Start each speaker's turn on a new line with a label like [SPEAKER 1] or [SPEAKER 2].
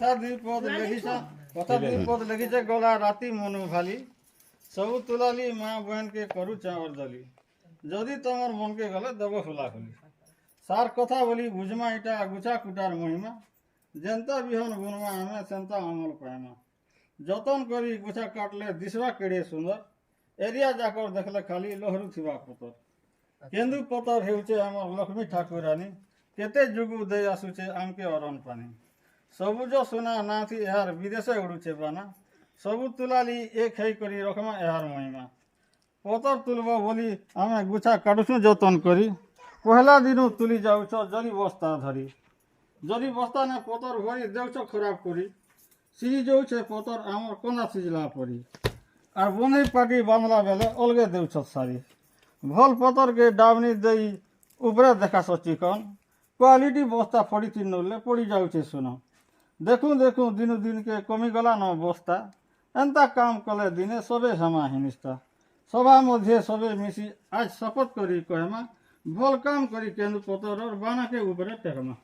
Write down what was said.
[SPEAKER 1] কথা দুই পদ লেখিছে গলা রাতি মনু ভালি ସବୁ ତୁଲାଲି ମା ବହେନକେ କରୁ ଚାଁର ଦଲି ଯଦି ତମର ମନକେ ଗଲେ ଦେବ ଖୋଲା ଖୋଲି ସାର୍ କଥା ବୋଲି ବୁଝମା ଇଟା ଗୁଛା କୁଟାର ମହିମା ଯେନ୍ତା ବିହନ ବୁଣମା ଆମେ ସେନ୍ତା ଅମଲ ପାଇମା ଯତନ କରି ଗୁଛା କାଟଲେ ଦିଶବା କେଡ଼େ ସୁନ୍ଦର ଏରିଆ ଯାକର ଦେଖିଲେ ଖାଲି ଲହରୁଥିବା ପତର କେନ୍ଦୁ ପତର ହେଉଛେ ଆମର ଲକ୍ଷ୍ମୀ ଠାକୁରାଣୀ କେତେ ଯୁଗ ଦେଇ ଆସୁଛେ ଆମକେ ଅରণ ପାନି ସବୁଜ ସୁନା ନାଥି ଏହାର ବିଦେଶେ ଉଡ଼ୁଛେ ବାନା ସବୁ ତୁଲାଲି ଏକ ହେଇକରି ରଖମା ଏହାର ମହିମା ପତର ତୁଲବ ବୋଲି ଆମେ ଗୁଛା କାଟୁଛୁଁ ଯତନ କରି ପହଲା ଦିନୁ ତୁଲି ଯାଉଛ ଜରି ବସ୍ତା ଧରି ଜରି ବସ୍ତା ନେ ପତର ଭରି ଦେଉଛ ଖରାପ କରି ସିଝି ଯାଉଛେ ପତର ଆମର କନା ସିଝିଲା ପରି ଆର୍ ବନେଇ ପାଟି ବାନ୍ଧଲା ବେଲେ ଅଲଗେ ଦେଉଛ ସାରି ଭଲ ପତରକେ ଡାବନି ଦେଇ ଉପରେ ଦେଖାସ ଚିକନ କ୍ୱାଲିଟି ବସ୍ତା ଫଡ଼ିଥି ନଲେ ପଡ଼ି ଯାଉଛେ ସୁନ ଦେଖୁଁ ଦେଖୁଁ ଦିନୁ ଦିନକେ କମିଗଲା ନ ବସ୍ତା ଏନ୍ତା କାମ କଲେ ଦିନେ ସବେ ହେମା ହିନିସ୍ତା ସଭା ମଧ୍ୟରେ ସବେ ମିଶି ଆଜ ଶପଥ କରି କହେମା ଭଲ କାମ କରି କେନ୍ଦୁ ପତରର ବାନାକେ ଉପରେ ଟେକମା